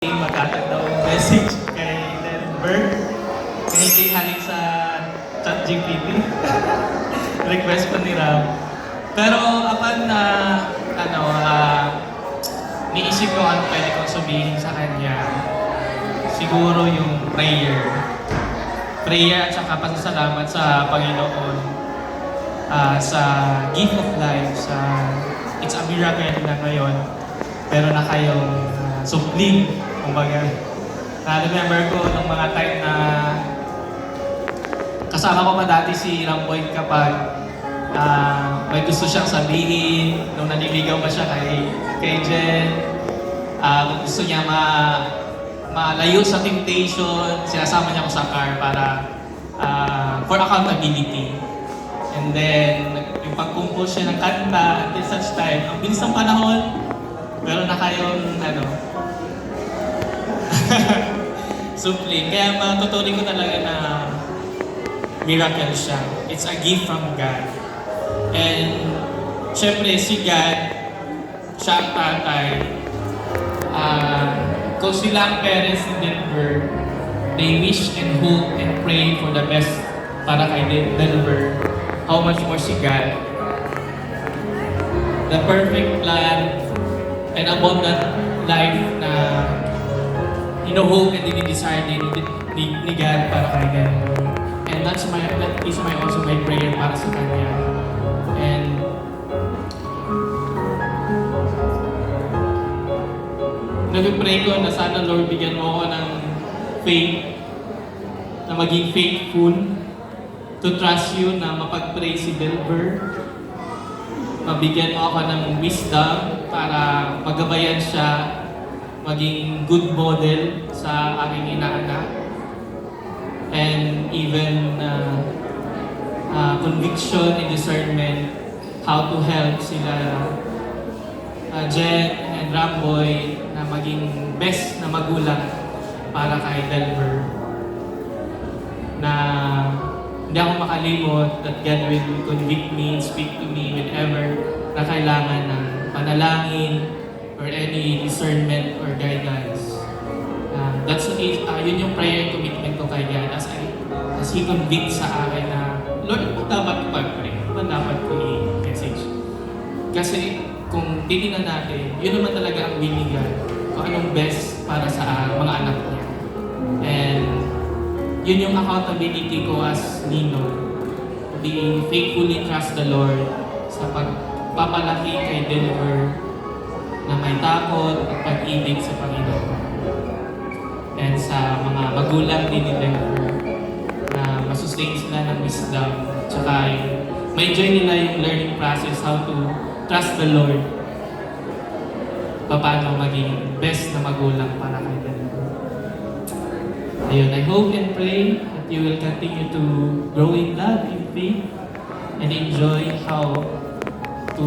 Magkakataw message kay Denver na hindi halik sa ChatGPT. Request pa ni Ram. Pero upon na niisip ko ano pwede kong sabihin sa kanya, siguro yung prayer. Prayer at saka pasasalamat sa Panginoon sa gift of life, it's a miracle na ngayon. Pero na kayong supling. Kumbaga, na-remember ko nung mga time na kasama ko pa dati si Ramboy kapag may gusto siyang sabihin, nung naniligaw pa siya kay Jen, kung gusto niya malayo sa temptation, sinasama niya ko sa car para for accountability. And then, yung pag-compose siya ng kanta until such time, ang bilis ng panahon, pero na kayong supling. Kaya matutuloy ko talaga na miracle siya. It's a gift from God. And syempre si God, siya ang tatay. Kung sila ang parents ni Denver, they wish and hope and pray for the best para kay Denver. How much more si God? The perfect plan and abundant life na ino-hope and dinidesire ni God para kay Denver. And that is also my prayer para sa kanya. And nag-pray ko na sana Lord bigyan mo ako ng faith, na maging faithful, to trust you na mapag-pray si Denver. Mabigyan mo ako ng wisdom para magabayan siya, maging good model sa aking inaanak. And even conviction and discernment how to help sila Jen and Ramboy na maging best na magulang para kay Denver. Na hindi ako makalimot that God will convict me and speak to me whenever na kailangan ng panalangin or any discernment or guidance. Yun yung prayer commitment ko kay God as He convicts sa akin na, Lord, ano dapat ko pag-pray? Ano dapat ko i-message? Kasi kung titignan natin, yun naman talaga ang binigay kung anong best para sa mga anak niya. And yun yung accountability ko as Nino. Be faithfully trust the Lord sa pagpapalaki kay Denver na may takot at pag-ibig sa Panginoon. And sa mga magulang din ni Denver na masustain sila ng wisdom. Tsaka ma-enjoy nila yung learning process how to trust the Lord. Paano maging best na magulang para kay Denver. Ayun, I hope and pray that you will continue to grow in love, in faith, and enjoy how to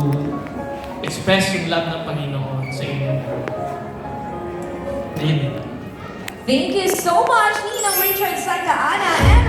express yung love ng Panginoon sa inyo. Ayun. Thank you so much, Ninang Richard Santa Ana.